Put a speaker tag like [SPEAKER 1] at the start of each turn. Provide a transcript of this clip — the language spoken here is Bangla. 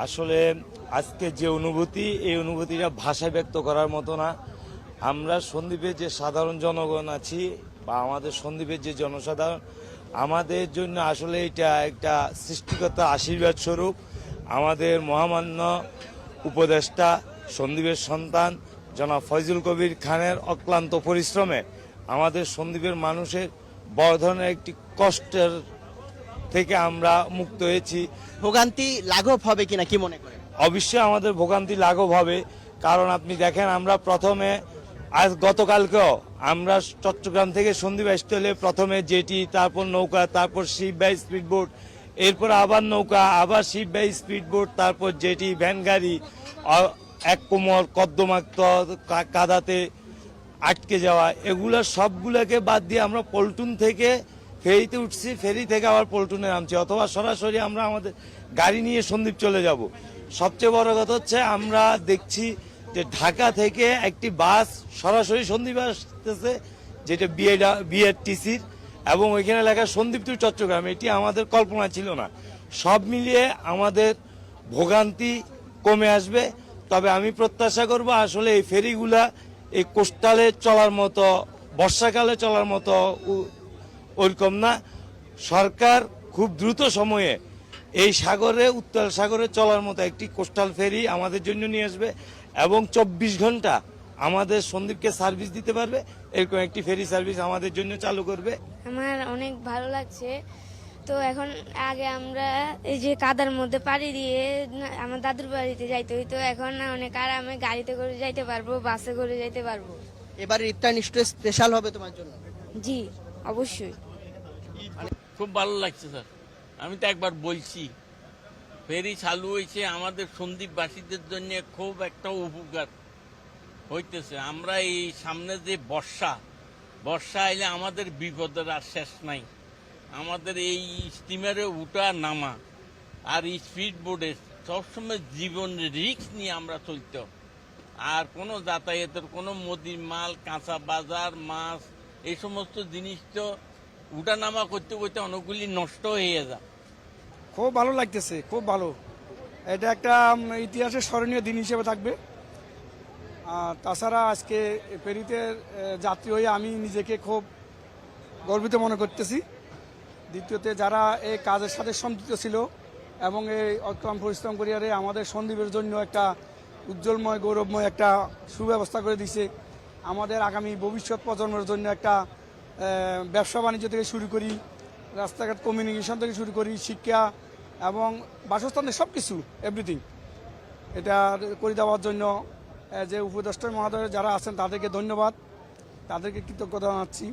[SPEAKER 1] আসলে আজকে যে অনুভূতি, এই অনুভূতিটা ভাষায় ব্যক্ত করার মতো না। আমরা সন্দ্বীপের যে সাধারণ জনগণ আছি বা আমাদের সন্দ্বীপের যে জনসাধারণ, আমাদের জন্য আসলে এটা একটা সৃষ্টিকর্তা আশীর্বাদ স্বরূপ। আমাদের মহামান্য উপদেষ্টা, সন্দ্বীপের সন্তান জনাব ফয়জুল কবির খানের অক্লান্ত পরিশ্রমে আমাদের সন্দ্বীপের মানুষের বড় ধরনের একটি কষ্টের থেকে আমরা মুক্ত হয়েছি।
[SPEAKER 2] ভোগান্তি লাঘব হবে কিনা কি মনে করেন?
[SPEAKER 1] অবশ্যই আমাদের ভোগান্তি লাঘব হবে, কারণ আপনি দেখেন আমরা প্রথমে গতকালকেও আমরা চট্টগ্রাম থেকে সন্দ্বীপ আসতে হলে প্রথমে জেটি, তারপর নৌকা, তারপর শিপ বাই স্পিড বোট, এরপর আবার নৌকা, আবার শিপ বাই স্পিড বোট, তারপর জেটি, ভ্যান গাড়ি, এক কোমর কদ্দমাক্ত কাদাতে আটকে যাওয়া, এগুলা সবগুলোকে বাদ দিয়ে আমরা পল্টন থেকে ফেরিতে উঠছি, ফেরি থেকে আবার পল্টনে নামছি, অথবা সরাসরি আমরা আমাদের গাড়ি নিয়ে সন্দ্বীপ চলে যাব। সবচেয়ে বড় কথা হচ্ছে আমরা দেখছি যে ঢাকা থেকে একটি বাস সরাসরি সন্দ্বীপ আসতেছে, যেটা বিআরটিসির, এবং ওইখানে লেখা সন্দ্বীপ টু চট্টগ্রাম। এটি আমাদের কল্পনা ছিল না। সব মিলিয়ে আমাদের ভোগান্তি কমে আসবে। তবে আমি প্রত্যাশা করব আসলে এই ফেরিগুলা এই কোস্টালে চলার মতো, বর্ষাকালে চলার মতো ওরকম না। সরকার খুব দ্রুত সময়ে এই সাগরে, উত্তাল সাগরে চলার মতো একটি কোস্টাল ফেরি আমাদের জন্য নিয়ে আসবে এবং 24 ঘন্টা আমাদের সন্দ্বীপকে সার্ভিস দিতে পারবে, এরকম একটি ফেরি সার্ভিস আমাদের জন্য চালু করবে।
[SPEAKER 3] আমার অনেক ভালো লাগছে। তো এখন আগে আমরা এই যে কাদার মধ্যে পাড়ি দিয়ে আমার দাদুর বাড়িতে যাইতে হইতো, এখন অনেক আরামে গাড়িতে করে যাইতে পারবো, বাসে করে যাইতে পারবো।
[SPEAKER 2] এবারে ঈদটা নিশ্চয়ই স্পেশাল হবে তোমার জন্য।
[SPEAKER 3] জি অবশ্যই।
[SPEAKER 4] খুব ভালো লাগছে স্যার। আমি তো একবার বলছি, ফেরি চালু হয়েছে আমাদের সন্দ্বীপবাসীদের জন্য খুব একটা উপকার হইতেছে। আমরা এই সামনে যে বর্ষা আইলে আমাদের বিপদের আর শেষ নাই। আমাদের এই স্টিমারে উঠা নামা আর স্পিড বোটে সবসময় জীবন রিস্ক নিয়ে আমরা চলতে, আর কোনো যাতায়াতের কোনো মুদির মাল, কাঁচা বাজার, মাছ, এই সমস্ত জিনিস তো উঠা নামা করতে করতে অনেকগুলি নষ্ট হয়ে যায়।
[SPEAKER 5] খুব ভালো লাগতেছে, খুব ভালো। এটা একটা ইতিহাসের স্মরণীয় দিন হিসেবে থাকবে। আর তাছাড়া আজকে ফেরিতে যাত্রী হয়ে আমি নিজেকে খুব গর্বিত মনে করতেছি। দ্বিতীয়তে যারা এই কাজের সাথে সম্পৃক্ত ছিল এবং এই অক্লান্ত পরিশ্রম করিয়ারে আমাদের সন্দ্বীপের জন্য একটা উজ্জ্বলময়, গৌরবময় একটা সুব্যবস্থা করে দিছে। আমাদের আগামী ভবিষ্যৎ প্রজন্মের জন্য একটা ব্যবসা বাণিজ্য থেকে শুরু করি, রাস্তাঘাট কমিউনিকেশন থেকে শুরু করি, শিক্ষা এবং বাসস্থানের সব কিছু, এভরিথিং এটা করে দেওয়ার জন্য যে উপদেষ্টা মহোদয় যারা আছেন তাদেরকে ধন্যবাদ, তাদেরকে কৃতজ্ঞতা জানাচ্ছি।